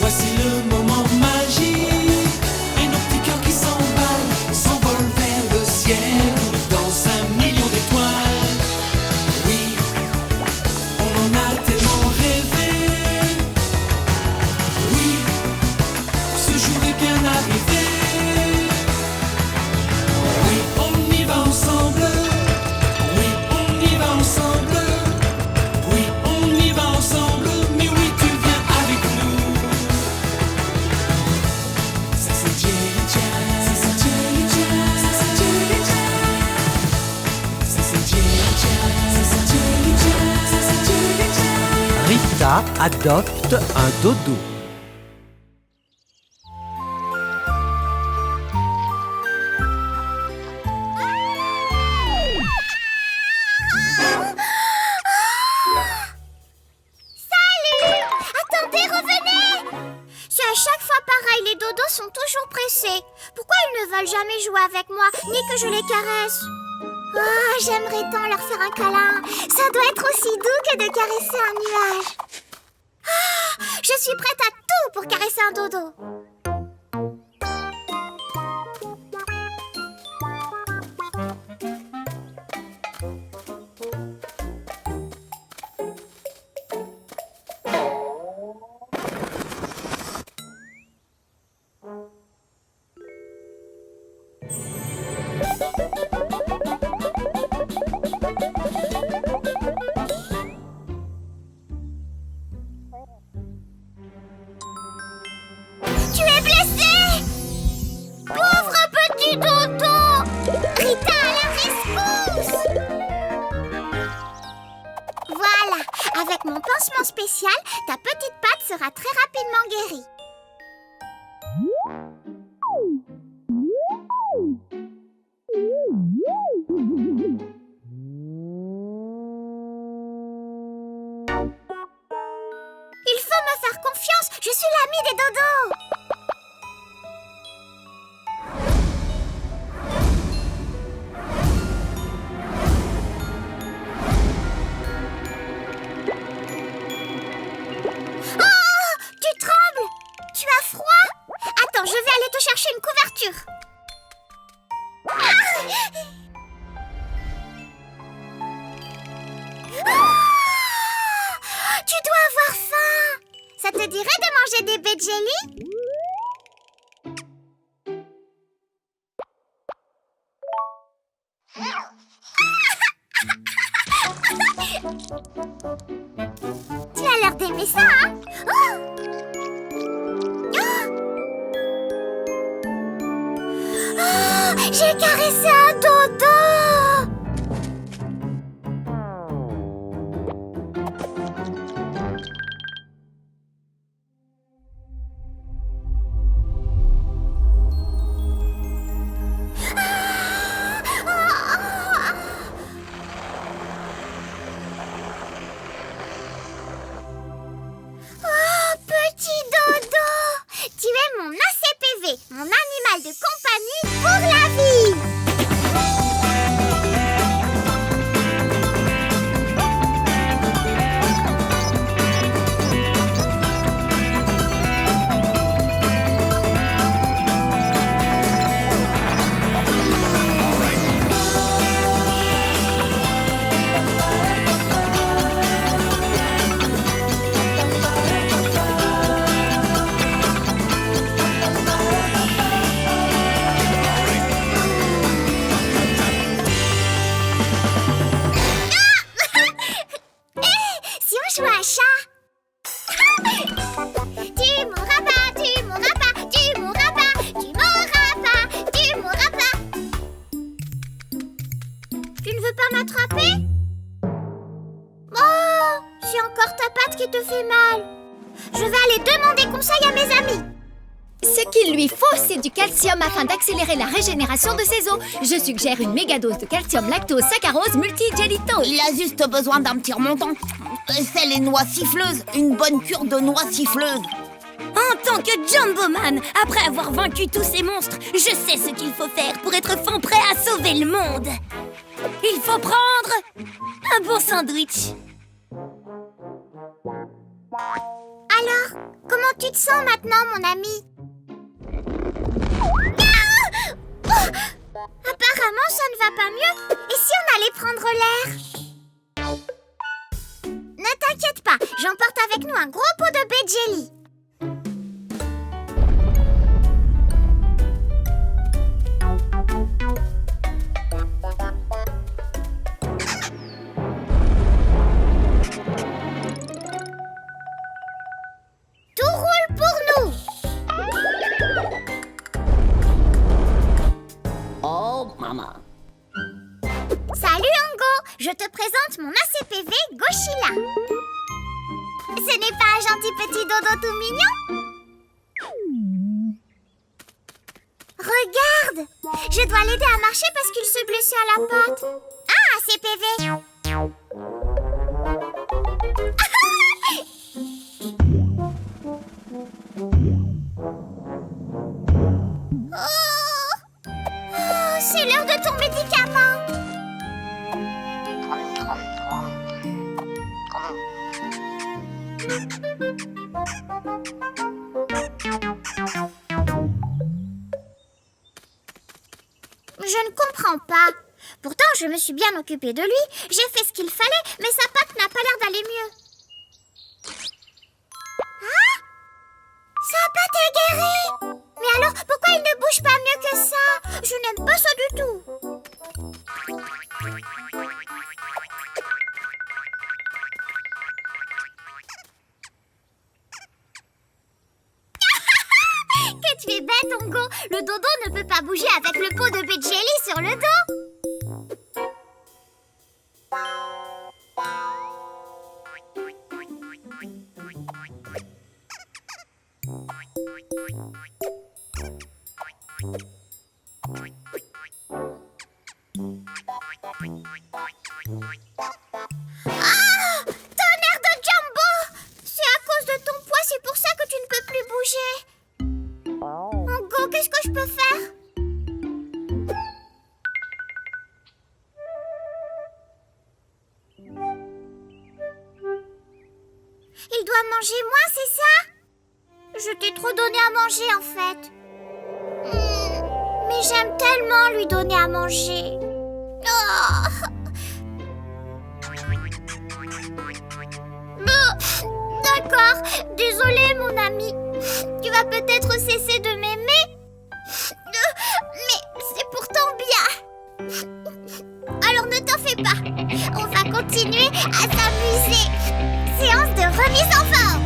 Voici le moment magique, et nos petits cœurs qui s'envolent vers le ciel, dans 1 million d'étoiles. Oui, on en a tellement rêvé. Oui, ce jour est bien arrivé. Oui, on y va ensemble. Oui, on y va ensemble. Oui, on y va ensemble. Mais oui, tu viens avec nous. Ça c'est Jelly Jam. Ça c'est Jelly Jam. Ça c'est Jelly Jam. Ça c'est Jelly Jam. Ça c'est Jelly Jam. Ça c'est Jelly Jam. Rita adopte un dodo. Attendez, revenez! C'est à chaque fois pareil, les dodos sont toujours pressés. Pourquoi ils ne veulent jamais jouer avec moi, ni que je les caresse? Oh, j'aimerais tant leur faire un câlin. Ça doit être aussi doux que de caresser un nuage. Ah, je suis prête à tout pour caresser un dodo. Tu es blessé! Pauvre petit dodo! Rita, à la rescousse! Voilà, avec mon pansement spécial, ta petite patte sera très rapidement guérie. Il faut me faire confiance, je suis l'amie des dodos. Oh, tu trembles? Tu as froid? Attends, je vais aller te chercher une couverture. Tu dois avoir faim. Ça te dirait de manger des baies de jelly? Tu as l'air d'aimer ça, hein? Oh! Oh, j'ai caressé un dodo! Oh, petit dodo! Tu es mon ACPV, mon animal de compagnie pour la vie! Si on joue à chat. Tu mourras pas, tu mourras pas, tu mourras pas, tu mourras pas, tu mourras pas. Tu ne veux pas m'attraper? Oh, c'est encore ta patte qui te fait mal. Je vais aller demander conseil à mes amis. Ce qu'il lui faut, c'est du calcium afin d'accélérer la régénération de ses os. Je suggère une méga-dose de calcium lactose saccharose multi-gélito. Il a juste besoin d'un petit remontant. C'est les noix siffleuses, une bonne cure de noix siffleuses. En tant que Jumbo Man, après avoir vaincu tous ces monstres, je sais ce qu'il faut faire pour être fin prêt à sauver le monde. Il faut prendre un bon sandwich. Alors, comment tu te sens maintenant, mon ami? Ah! Oh! Apparemment, ça ne va pas mieux. Et si on allait prendre l'air? Ne t'inquiète pas, j'emporte avec nous un gros pot de baie jelly. Tout roule pour nous. Oh, maman. Salut Ongo, je te présente mon ACPV Goshila. Ce n'est pas un gentil petit dodo tout mignon? Regarde, je dois l'aider à marcher parce qu'il se blessait à la patte. Ah, ACPV. Oh, c'est l'heure de ton médicament. Je ne comprends pas. Pourtant, je me suis bien occupée de lui. J'ai fait ce qu'il fallait, mais sa patte n'a pas l'air d'aller mieux. Ah! Sa patte est guérie! Mais alors, pourquoi il ne bouge pas mieux que ça? Je n'aime pas ça du tout. Que tu es bête, Ongo. Le dodo ne peut pas bouger avec le pot de baie jelly sur le dos. Ah! Tonnerre de Jumbo! C'est à cause de ton poids, c'est pour ça que tu ne peux plus bouger. Ongo, qu'est-ce que je peux faire? Il doit manger moins, c'est ça? Je t'ai trop donné à manger, en fait. Mais j'aime tellement lui donner à manger. Oh. D'accord, désolée, mon ami. Tu vas peut-être cesser de m'aimer. Mais c'est pour ton bien. Alors ne t'en fais pas. On va continuer à s'amuser. Séance de remise en forme.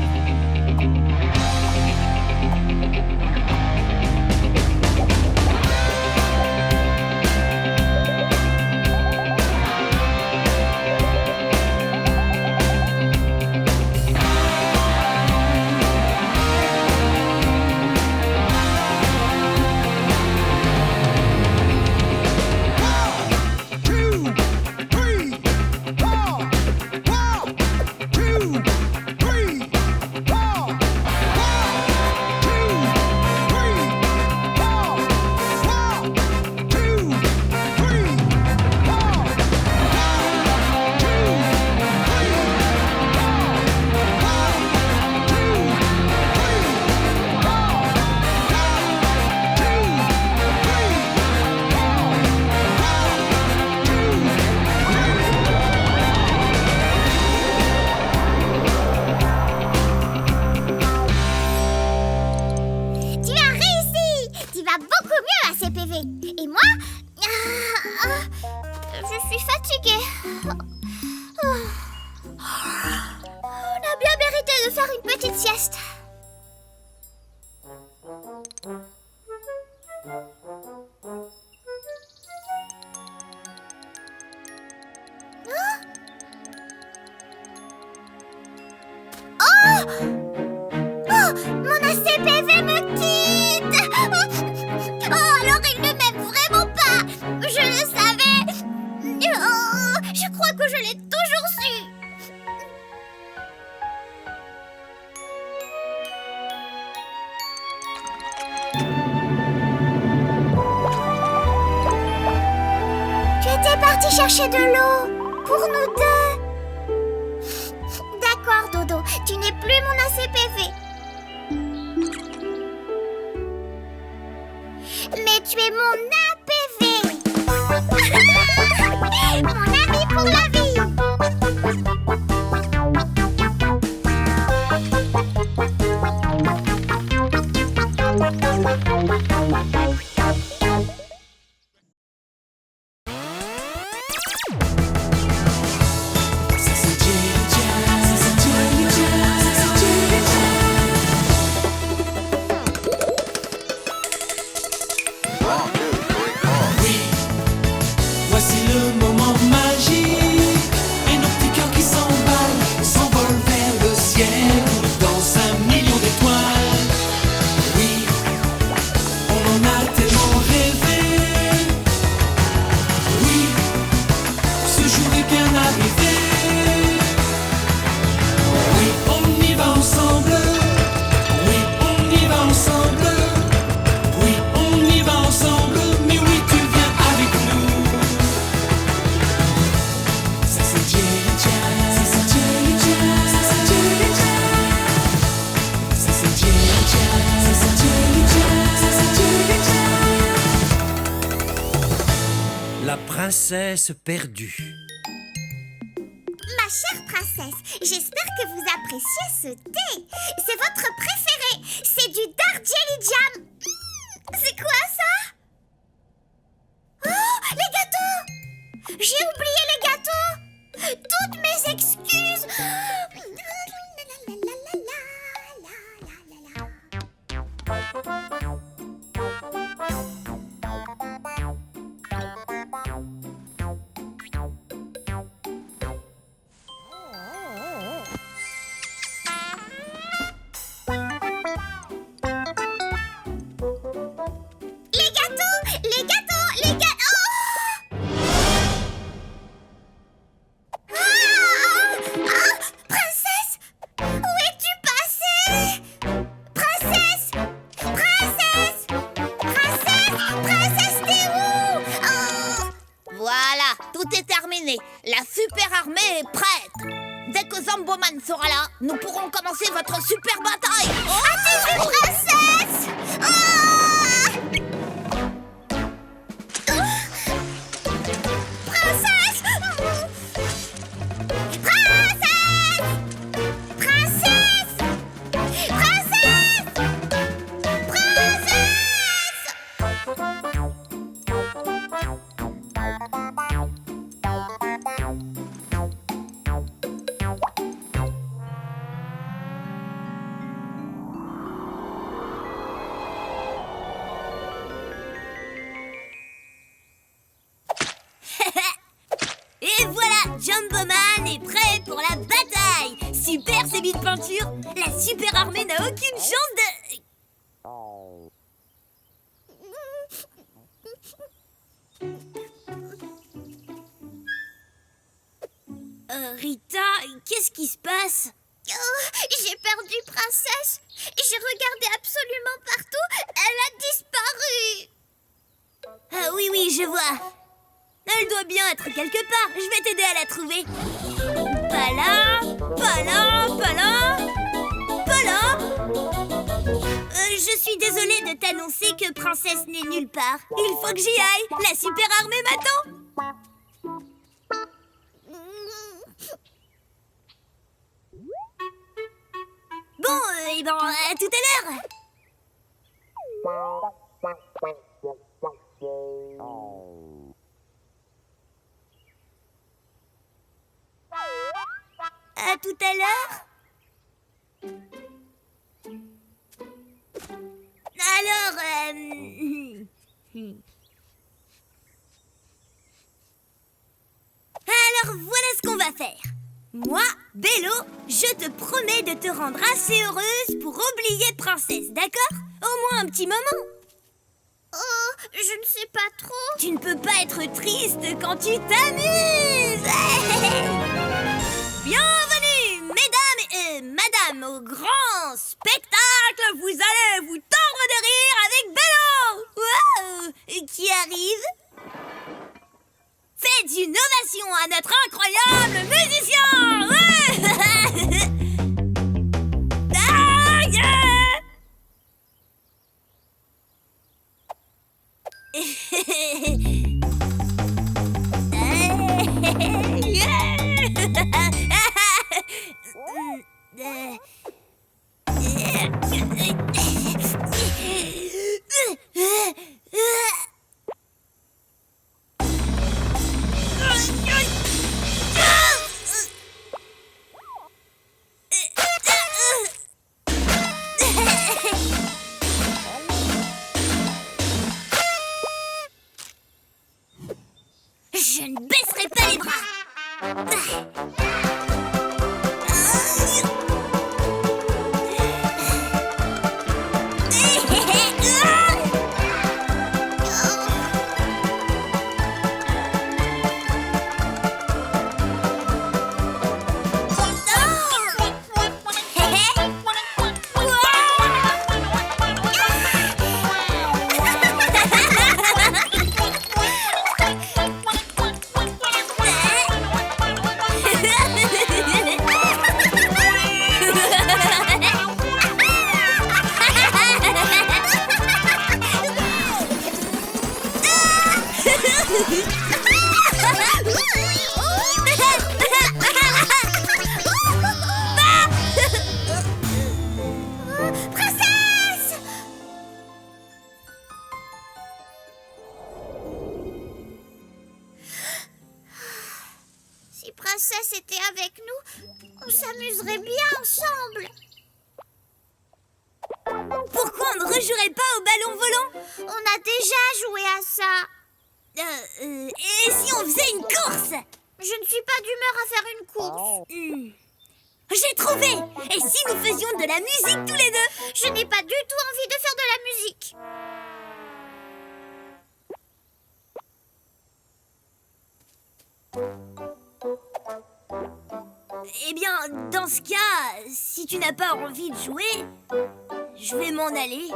Et moi, je suis fatiguée. On a bien mérité de faire une petite sieste. Oh, mon ACPV me quitte. Oh, alors il ne m'aime vraiment pas. Je le savais. Oh, je crois que je l'ai toujours su. Tu étais parti chercher de l'eau pour nous deux. D'accord, Dodo, tu tu n'es plus mon ACPV. Mais tu es mon APV. Mon ami pour la vie. Ça c'est Jelly Jam, ça c'est Jelly Jam, ça c'est Jelly Jam. Oui, voici le moment magique. Et nos petits cœurs qui s'envolent vers le ciel dans 5 millions d'étoiles. Oui, on en a tellement rêvé. Oui, ce jour est bien arrivé. Oui, on y va ensemble. Oui, on y va ensemble. Oui, on y va ensemble. Mais oui, tu viens avec nous. Ça c'est Jelly Jam, ça c'est Jelly Jam, ça c'est Jelly Jam. Ça c'est Jelly Jam, ça c'est Jelly Jam, ça c'est Jelly Jam. La princesse perdue. Ma chère princesse, j'espère que vous appréciez ce thé. C'est votre préféré. C'est du Dark Jelly Jam. C'est quoi ça? Oh, les gâteaux! J'ai oublié les gâteaux. Toutes mes excuses. Les gâteaux! Les gâteaux! Les gâteaux! Princesse! Où es-tu passée? Princesse! Princesse! Princesse! Princesse, t'es où? Oh! Voilà, tout est terminé. La super armée est prête. Dès que Zamboman sera là, nous pourrons commencer votre super bataille. As-tu vu princesse? Princesse! Princesse! Princesse! Princesse! Princesse! Et voilà, Jumboman est prêt pour la bataille. Super ces billes de peinture. La super armée n'a aucune chance de... Rita, qu'est-ce qui se passe? Oh, j'ai perdu princesse. J'ai regardé absolument partout. Elle a disparu. Ah oui, oui, je vois. Elle doit bien être quelque part. Je vais t'aider à la trouver. Pas là, pas là, pas là, pas là. Je suis désolée de t'annoncer que Princesse n'est nulle part. Il faut que j'y aille. La super armée m'attend. Bon, et ben, à tout à l'heure. À tout à l'heure. Alors, alors voilà ce qu'on va faire. Moi, Bello, je te promets de te rendre assez heureuse pour oublier Princesse, d'accord? Au moins un petit moment. Oh, je ne sais pas trop. Tu ne peux pas être triste quand tu t'amuses. Bienvenue, mesdames et madame, au grand spectacle. Vous allez vous tordre de rire avec Bello. Wow. Qui arrive? Faites une ovation à notre incroyable musicien. Ouais. Princesse! Si Princesse était avec nous, on s'amuserait bien ensemble. Pourquoi on ne rejouerait pas au ballon volant? On a déjà joué à ça. Et si on faisait une course? Je ne suis pas d'humeur à faire une course. J'ai trouvé! Et si nous faisions de la musique tous les deux? Je n'ai pas du tout envie de faire de la musique. Eh bien, dans ce cas, si tu n'as pas envie de jouer, je vais m'en aller.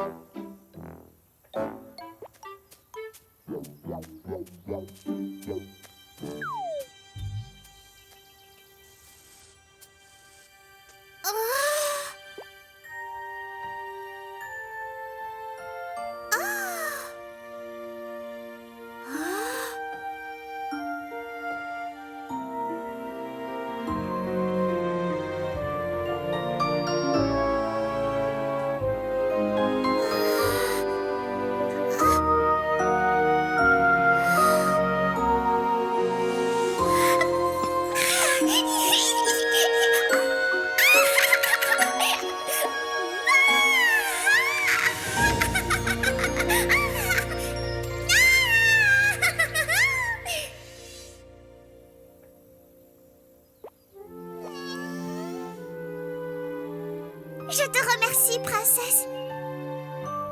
Je te remercie, princesse.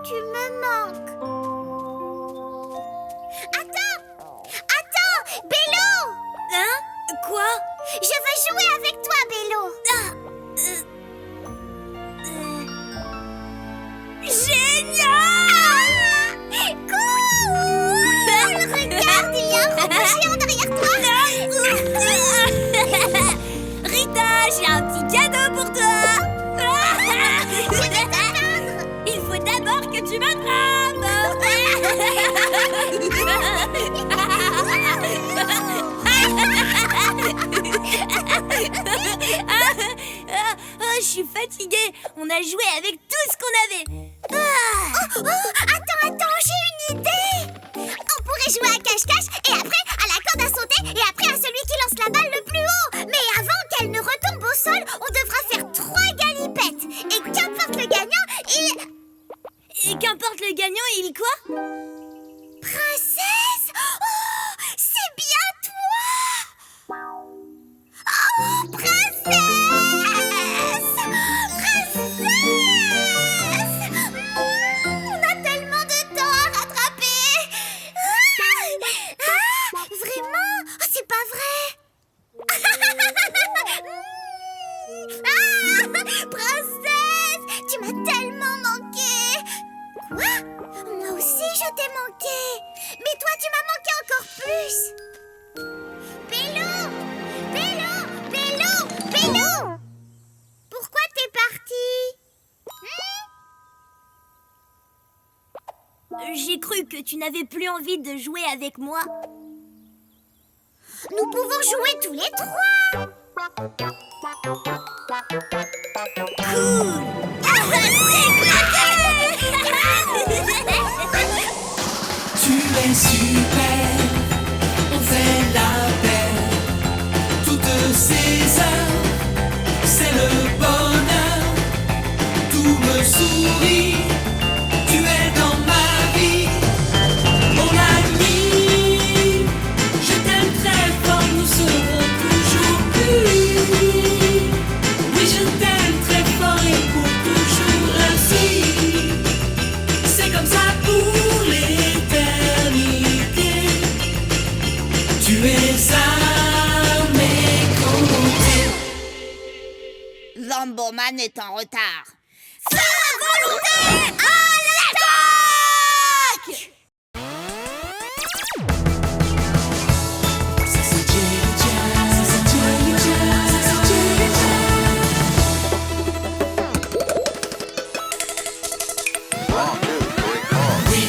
Tu me manques. Attends, Bello! Hein? Quoi? Je veux jouer avec toi, Bello. Génial! Cool! Regarde, il y a un robot géant derrière toi. Rita, j'ai un petit cadeau pour toi. Il faut d'abord que tu m'attrapes. Je suis fatiguée. On a joué avec tout ce qu'on avait. Attends, j'ai une idée. On pourrait jouer à cache-cache et après à la corde à sauter et après à celui qui lance la balle le plus haut. Mais avant qu'elle ne retombe au sol, on devra faire 3 galipettes. Et qu'importe le gagnant, Et qu'importe le gagnant, il quoi? Princesse! Oh, c'est bien toi! Oh, princesse! Princesse! On a tellement de temps à rattraper! Vraiment? Oh, c'est pas vrai! Princesse! Tu m'as tellement manqué! Quoi? Moi aussi, je t'ai manqué. Mais toi, tu m'as manqué encore plus. Bello! Bello! Bello! Bello! Pourquoi t'es parti? J'ai cru que tu n'avais plus envie de jouer avec moi. Nous pouvons jouer tous les 3. Cool! Tu es super, on fait la paix. Toutes ces heures, c'est le bonheur. Tout me sourit, tu es dans ma vie. Mon ami, je t'aime très fort, nous serons toujours unis. Oui, je t'aime très fort et pour toujours ainsi. C'est comme ça pour l'éternité. Tu es à mes côtés. Zamboman est en retard. Oui,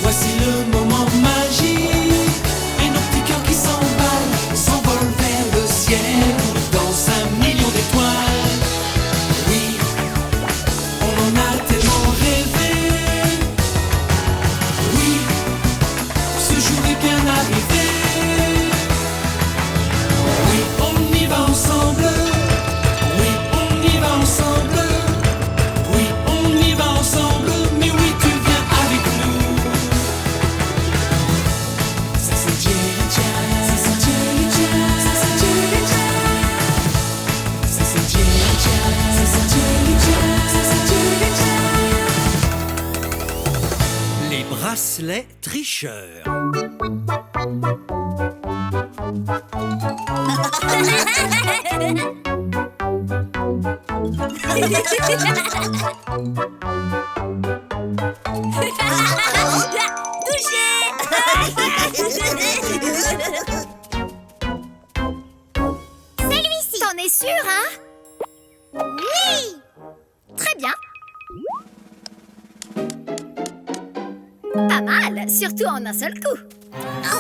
voici le moment magique. bracelet tricheur. Celui-ci. T'en es sûr, hein? Oui. Très bien. Pas mal, surtout en un seul coup. Oh,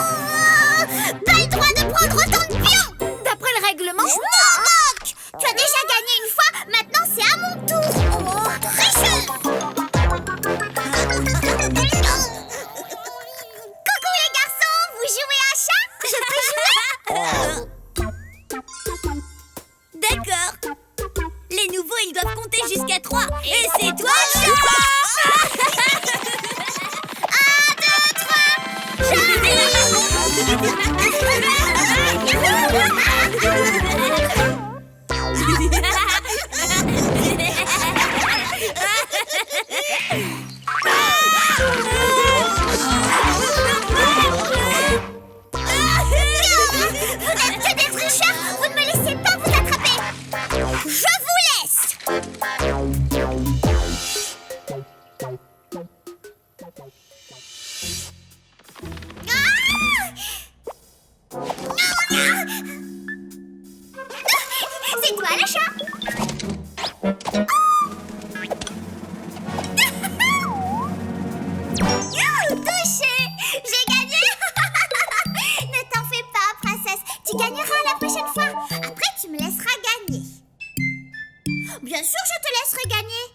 pas le droit de prendre autant de pions. D'après le règlement, Je m'en moque. Tu as déjà gagné une fois, maintenant c'est à mon tour. Oh, tricheur. Coucou les garçons, vous jouez à chat? Je peux jouer? D'accord. Les nouveaux, ils doivent compter jusqu'à 3. Et c'est toi le chat. 'Vous n'êtes que des tricheurs. Vous ne me laissez pas vous attraper. Je vous laisse. C'est toi le chat. Touché. J'ai gagné. Ne t'en fais pas, princesse. Tu gagneras la prochaine fois. Après, tu me laisseras gagner. Bien sûr, je te laisserai gagner.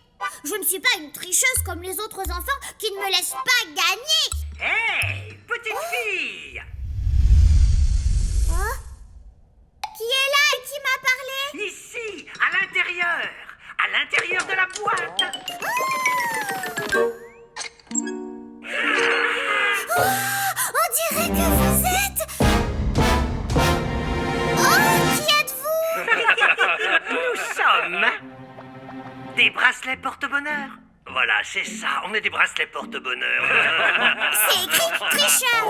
Je ne suis pas une tricheuse comme les autres enfants qui ne me laissent pas gagner. Hé, petite fille! Oh, qui est là et qui m'a parlé? Ici, à l'intérieur de la boîte. On dirait que vous êtes... Oh, qui êtes-vous? Nous sommes des bracelets porte-bonheur. Voilà, c'est ça, on est des bracelets porte-bonheur. C'est écrit tricheur.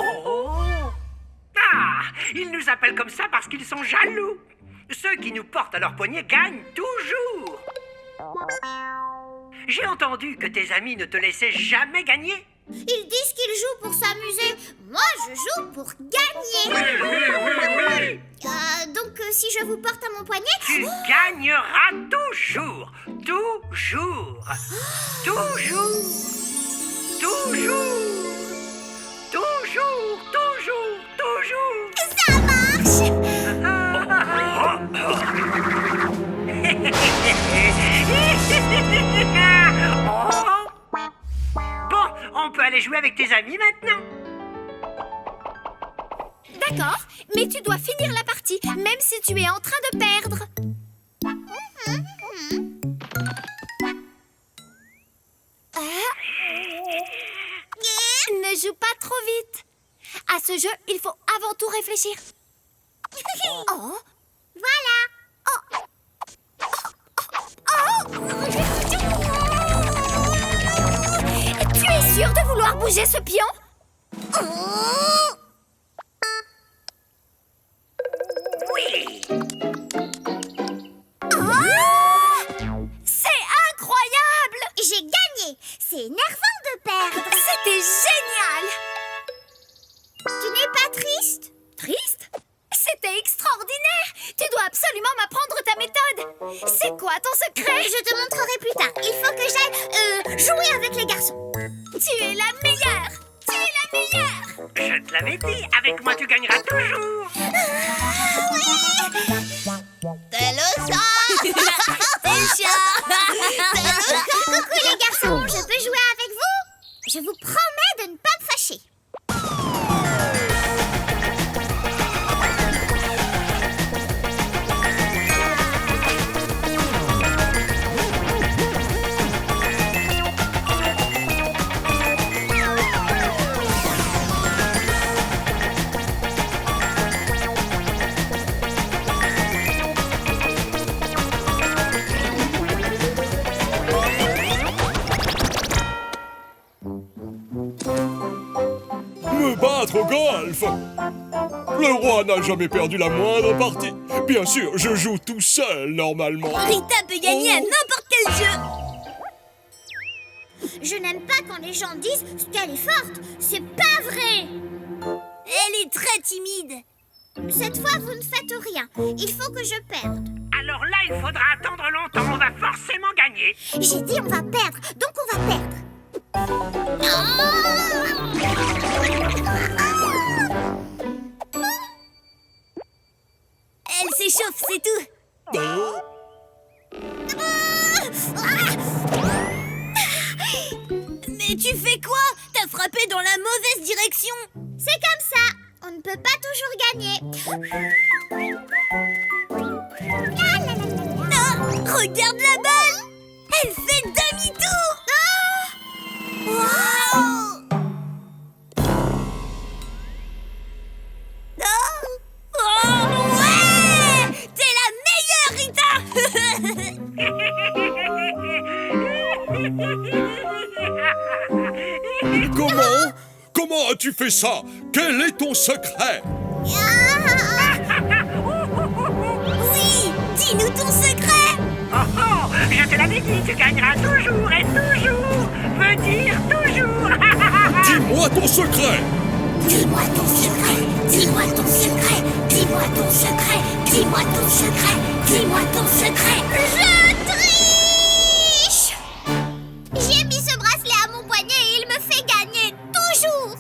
Ah, ils nous appellent comme ça parce qu'ils sont jaloux. Ceux qui nous portent à leur poignet gagnent toujours. J'ai entendu que tes amis ne te laissaient jamais gagner. Ils disent qu'ils jouent pour s'amuser. Moi, je joue pour gagner. Donc, si je vous porte à mon poignet... Tu gagneras toujours. Toujours. Toujours. Toujours. Toujours, toujours, toujours. Ça marche. Bon, on peut aller jouer avec tes amis maintenant. d'accord, mais tu dois finir la partie, même si tu es en train de perdre. Ne joue pas trop vite. À ce jeu, il faut avant tout réfléchir. Oh, Voilà. tu es sûr de vouloir bouger ce pion? Oui. C'est incroyable! J'ai gagné. C'est énervant de perdre. C'était génial! Tu n'es pas triste? Triste? C'était extraordinaire! Tu dois absolument m'apprendre ta méthode! C'est quoi ton secret? Je te montrerai plus tard. Il faut que j'aille jouer avec les garçons. Tu es la meilleure! Tu es la meilleure! Je te l'avais dit, avec moi tu gagneras toujours. C'est le chat. C'est le chat. Coucou les garçons, je peux jouer avec vous? Je vous promets de ne pas me fâcher. peut-être au golf. Le roi n'a jamais perdu la moindre partie. Bien sûr, je joue tout seul, normalement. Rita peut gagner à n'importe quel jeu. Je n'aime pas quand les gens disent qu'elle est forte. C'est pas vrai. Elle est très timide. Cette fois, vous ne faites rien. Il faut que je perde. Alors là, il faudra attendre longtemps. On va forcément gagner. J'ai dit on va perdre, donc on va perdre. Elle s'échauffe, c'est tout. Mais tu fais quoi? T'as frappé dans la mauvaise direction. C'est comme ça. On ne peut pas toujours gagner. Non, regarde la balle. Elle fait demi-tour. Waouh! Oh, ouais! T'es la meilleure, Rita. Comment as-tu fait ça? Quel est ton secret? Oui, dis-nous ton secret. Oh oh, je te l'avais dit, tu gagneras toujours et toujours. Veut dire toujours. Dis-moi ton secret! Dis-moi ton secret. Dis-moi ton secret. Dis-moi ton secret. Dis-moi ton secret. Dis-moi ton secret. Je triche! J'ai mis ce bracelet à mon poignet et il me fait gagner toujours.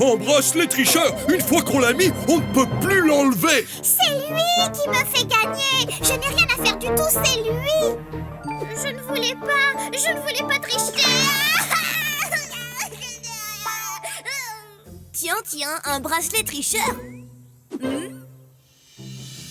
Embrasse les tricheurs! Une fois qu'on l'a mis, on ne peut plus l'enlever! C'est lui qui me fait gagner. Je n'ai rien à faire du tout, c'est lui. Je ne voulais pas tricher. Tiens, un bracelet tricheur.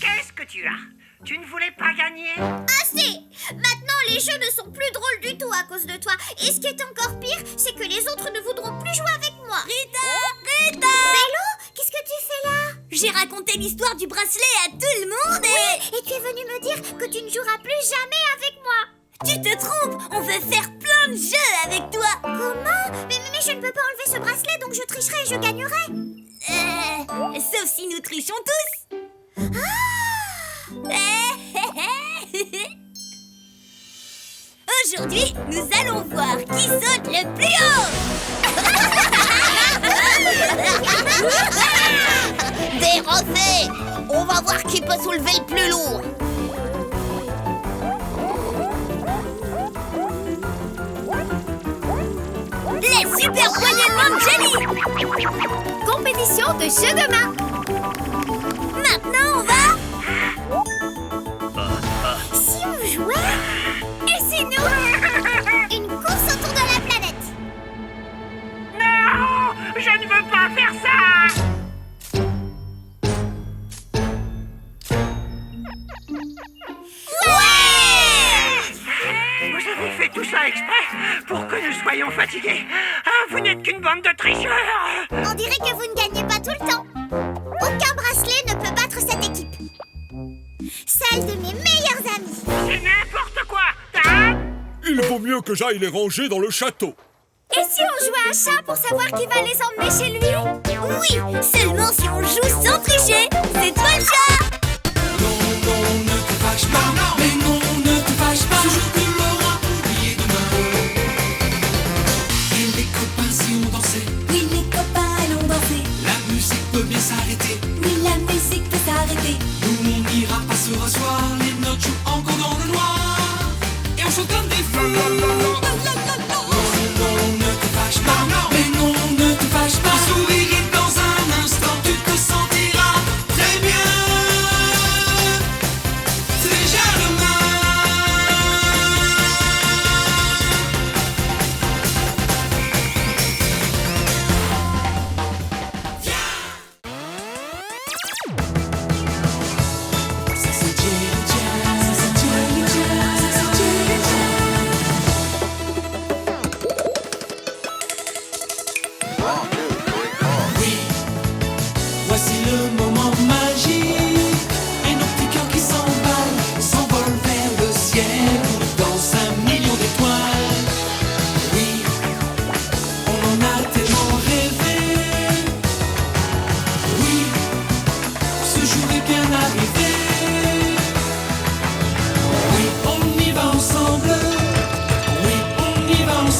Qu'est-ce que tu as? Tu ne voulais pas gagner? Assez! Maintenant, les jeux ne sont plus drôles du tout à cause de toi. Et ce qui est encore pire, c'est que les autres ne voudront plus jouer avec moi. Rita! Bello, qu'est-ce que tu fais là? J'ai raconté l'histoire du bracelet à tout le monde et... Et tu es venu me dire que tu ne joueras plus jamais avec moi. Tu te trompes, on veut faire plein de jeux avec toi. Comment? Mais je ne peux pas enlever ce bracelet, donc je tricherai et je gagnerai. Sauf si nous trichons tous. Aujourd'hui, nous allons voir qui saute le plus haut. Des refais. On va voir qui peut soulever le plus lourd. Les super poignées de main de Jenny. Compétition de jeux de main. Maintenant, on va... Si on jouait? Et si nous... Une course autour de la planète. Non, je ne veux pas faire ça. Vous avez fait tout ça exprès pour que nous soyons fatigués. Ah, vous n'êtes qu'une bande de tricheurs. On dirait que vous ne gagnez pas tout le temps. Aucun bracelet ne peut battre cette équipe. Celle de mes meilleurs amis. C'est n'importe quoi. Hein? Il vaut mieux que j'aille les ranger dans le château. Et si on jouait à un chat pour savoir qui va les emmener chez lui? Oui, seulement si on joue sans tricher. C'est toi le chat. Non, ne te fâche pas. Mais non, ne te fâche pas. Ce jour que l'on oublié demain. Et les copains si on dansait. Oui, les copains allons danser. La musique peut bien s'arrêter. Oui, la musique peut s'arrêter. Nous on n'ira pas se rasseoir. Les notes jouent encore dans le noir. Et on chante comme des fous. Non, ne te fâche pas. Mais non, ne te fâche pas. Sourire dans un instant. Tu te sentiras très bien. C'est déjà demain.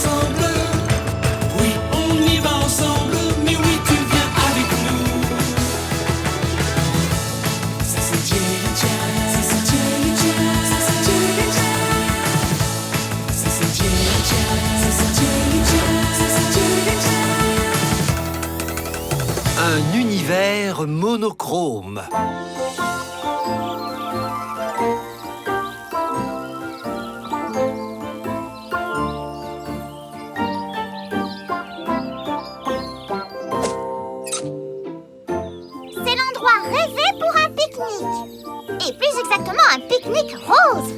ensemble. Oui, on y va ensemble. Mais oui, tu viens avec nous. Ça c'est Jelly Jam. Ça c'est Jelly Jam. Ça c'est Jelly Jam. Ça c'est Jelly Jam. Ça c'est Jelly Jam. Ça c'est Jelly Jam. Un univers monochrome. C'est l'endroit rêvé pour un pique-nique. Et plus exactement un pique-nique rose.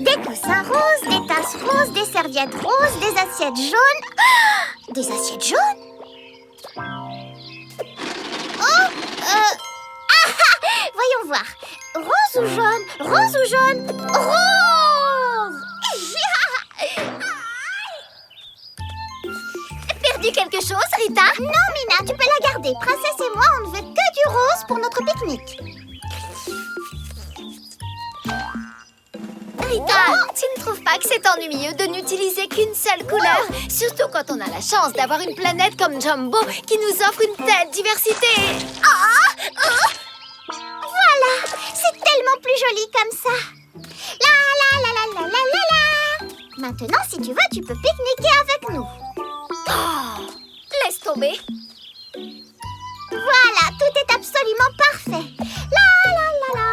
Des coussins roses, des tasses roses, des serviettes roses, des assiettes jaunes. Ah, des assiettes jaunes? Oh, voyons voir. Rose ou jaune? Rose ou jaune? Rose! Perdu quelque chose, Rita? Non, Mina, tu peux la garder. Princesse et moi, on ne veut que du rose pour notre pique-nique. Rita, tu ne trouves pas que c'est ennuyeux de n'utiliser qu'une seule couleur? Surtout quand on a la chance d'avoir une planète comme Jumbo qui nous offre une telle diversité. Voilà, c'est tellement plus joli comme ça. La la la la la la la la. Maintenant, si tu veux, tu peux pique-niquer avec nous. Laisse tomber. Voilà, tout est absolument parfait. La la la la.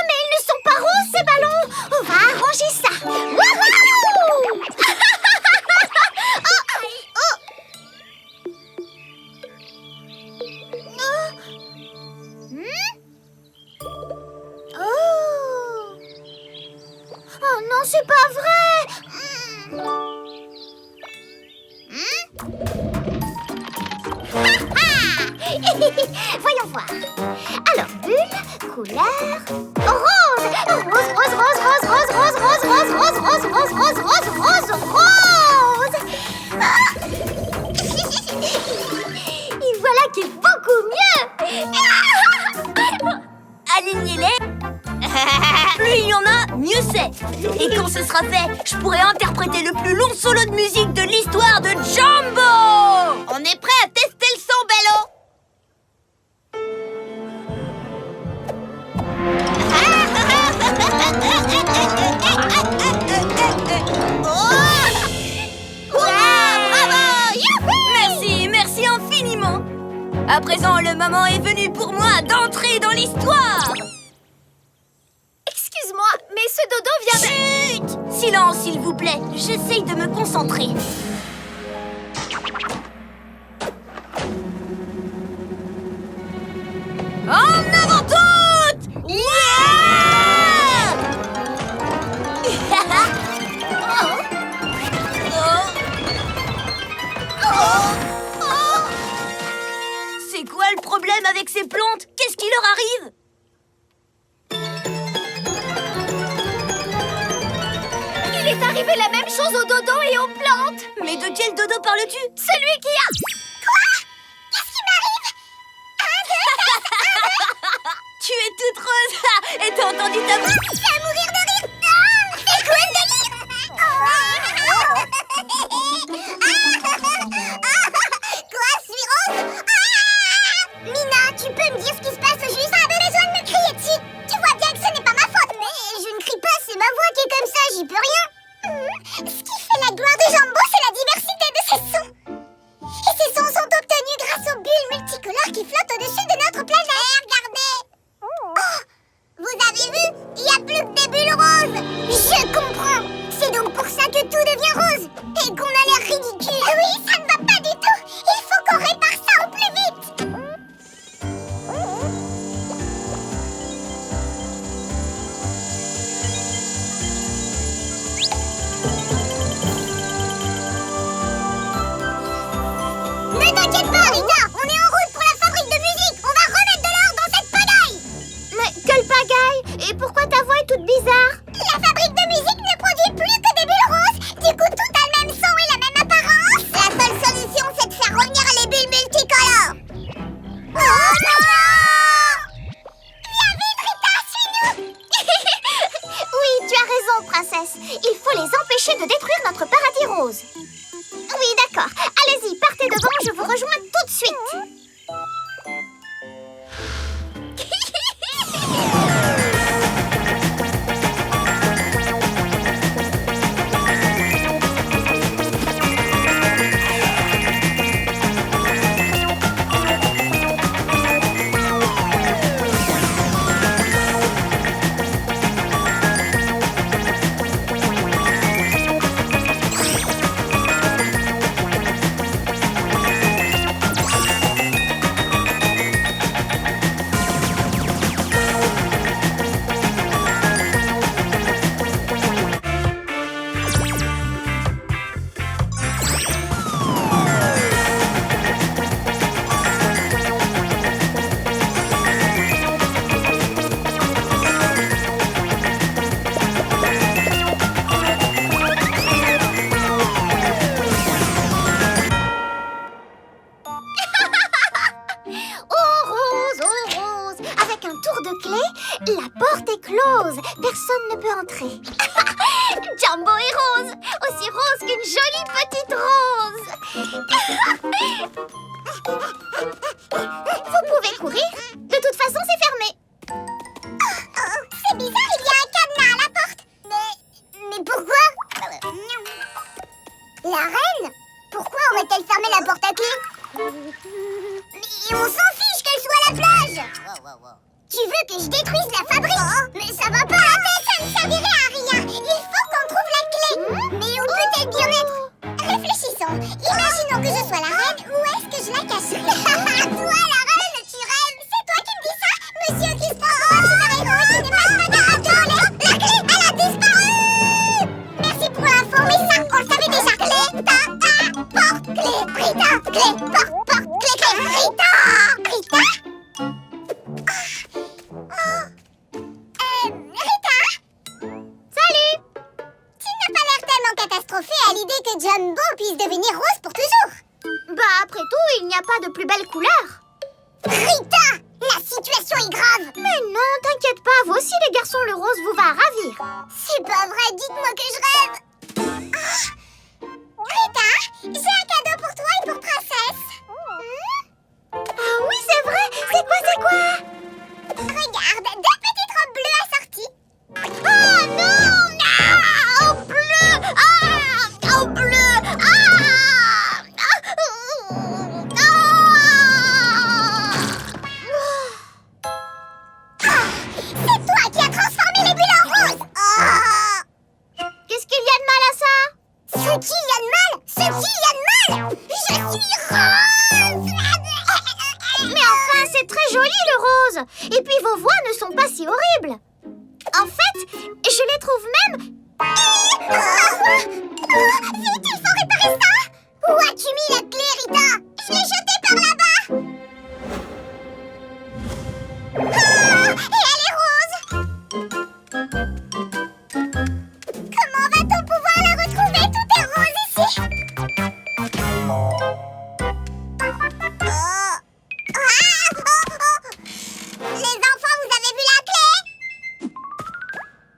Mais ils ne sont pas roses, ces ballons. On va arranger ça. Wouhou! Oh non, c'est pas vrai. Voyons voir. Alors, bulle, couleur, rose. Rose, rose, rose, rose, rose, rose, rose, rose, rose, rose, rose, rose, rose, rose, rose. Et voilà qui est beaucoup mieux. Alignez-les. Plus il y en a, mieux c'est. Et quand ce sera fait, je pourrai interpréter le plus long solo de musique de l'histoire de Jumbo. On est prêt à tester le son, Bello. Merci, merci infiniment. À présent, le moment est venu pour moi d'entrer dans l'histoire. Excuse-moi, mais ce dodo vient de... Chut! Silence, s'il vous plaît. J'essaye de me concentrer. En avant toutes! Yeah! C'est quoi le problème avec ces plantes? Qu'est-ce qui leur arrive? Il est arrivé la même chose aux dodos et aux plantes. Mais de quel dodo parles-tu? Celui qui a... Tu es toute rose. Et t'as entendu ta voix? Je vais mourir de rire. C'est quoi ce délire? Quoi, je suis rose? Mina, tu peux me dire ce qui se passe juste? Pas besoin de me crier dessus. Tu vois bien que ce n'est pas ma faute. Mais je ne crie pas, c'est ma voix qui est comme ça, j'y peux rien. Ce qui fait la gloire de Jumbo, c'est la diversité de ses sons. Et ces sons sont obtenus grâce aux bulles multicolores qui flottent au-dessus de notre planète. Regardez! Oh, vous avez vu? Il n'y a plus que des bulles roses. Je comprends. C'est donc pour ça que tout devient rose. Et qu'on a l'air ridicule. Oui, ça ne va pas du tout. Il faut qu'on répare ça au plus vite. Ne t'inquiète pas, Rita. On est en route pour la fabrique de musique. On va remettre de l'ordre dans cette pagaille. Mais quelle pagaille? Et pourquoi ta voix est toute bizarre? La fabrique de musique ne produit plus que des bulles roses. Du coup, tout a le même son et la même apparence. La seule solution, c'est de faire revenir les bulles multicolores. Oh non! Viens vite, Rita, suis-nous. Oui, tu as raison, princesse. Il faut les empêcher de détruire notre paradis rose. Oui, d'accord. Allez-y, partez devant, je vous rejoins tout de suite. La porte est close. Personne ne peut entrer. Jumbo est rose. Aussi rose qu'une jolie petite rose. Vous pouvez courir. De toute façon, c'est fermé. C'est bizarre, il y a un cadenas à la porte. Mais pourquoi? La reine? Pourquoi aurait-elle fermé la porte à clé? Mais on s'en fiche qu'elle soit à la plage. Tu veux que je détruise la fabrique? Mais ça va pas. Ça ne servirait à rien. Il faut qu'on trouve la clé. Mais où peut-elle bien être? Réfléchissons. Imaginons que je sois la reine. Où est-ce que je la cacherai? Toi, la reine, tu rêves. C'est toi qui me dis ça? Monsieur Crispin, super-héros qui n'est pas dans la clé, elle a disparu. Merci pour l'info, mais ça, on le savait déjà. Clé, porte, clé, Rita, clé, porte, clé, Rita. Rita? À l'idée que Jumbo puisse devenir rose pour toujours. Bah après tout, il n'y a pas de plus belle couleur. Rita, la situation est grave. Mais non, t'inquiète pas, vous aussi les garçons, le rose vous va ravir. C'est pas vrai, dites-moi que je rêve. Rita, j'ai un cadeau pour toi et pour princesse. Ah oui, c'est vrai. C'est quoi? Regarde, deux petites robes bleues assorties. Oh non, non, au bleu. Au bleu. C'est toi qui as transformé les bulles en rose. Qu'est-ce qu'il y a de mal à ça? Ce qu'il y a de mal? Ce qu'il y a de mal? Je suis rose. Mais enfin, c'est très joli le rose. Et puis vos voix ne sont pas si horribles. En fait, je les trouve même... Vite, il faut réparer ça. Où as-tu mis la clé, Rita? Je l'ai jetée par là-bas. Et elle est rose. Comment va-t-on pouvoir la retrouver? Tout est rose ici. Les enfants, vous avez vu la clé?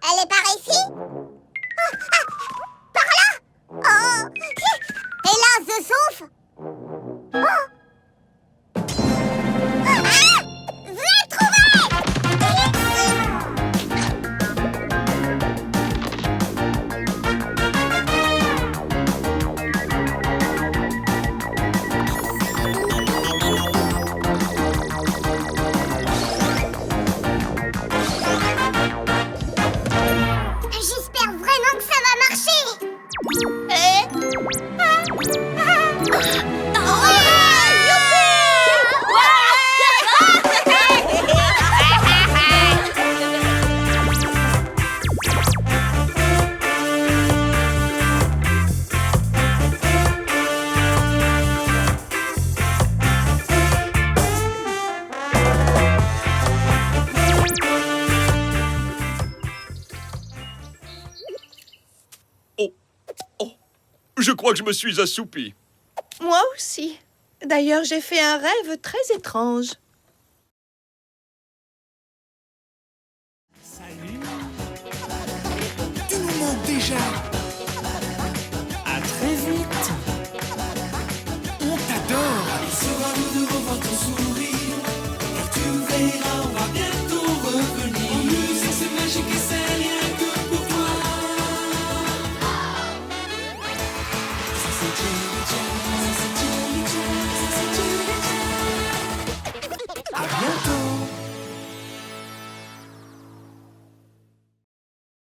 Elle est par ici? Par là? Oh! Hélas, je souffle! Oh! Ah! Je l'ai trouvée! J'espère vraiment que ça va marcher! Je crois que je me suis assoupi. Moi aussi. D'ailleurs, j'ai fait un rêve très étrange. Salut. déjà.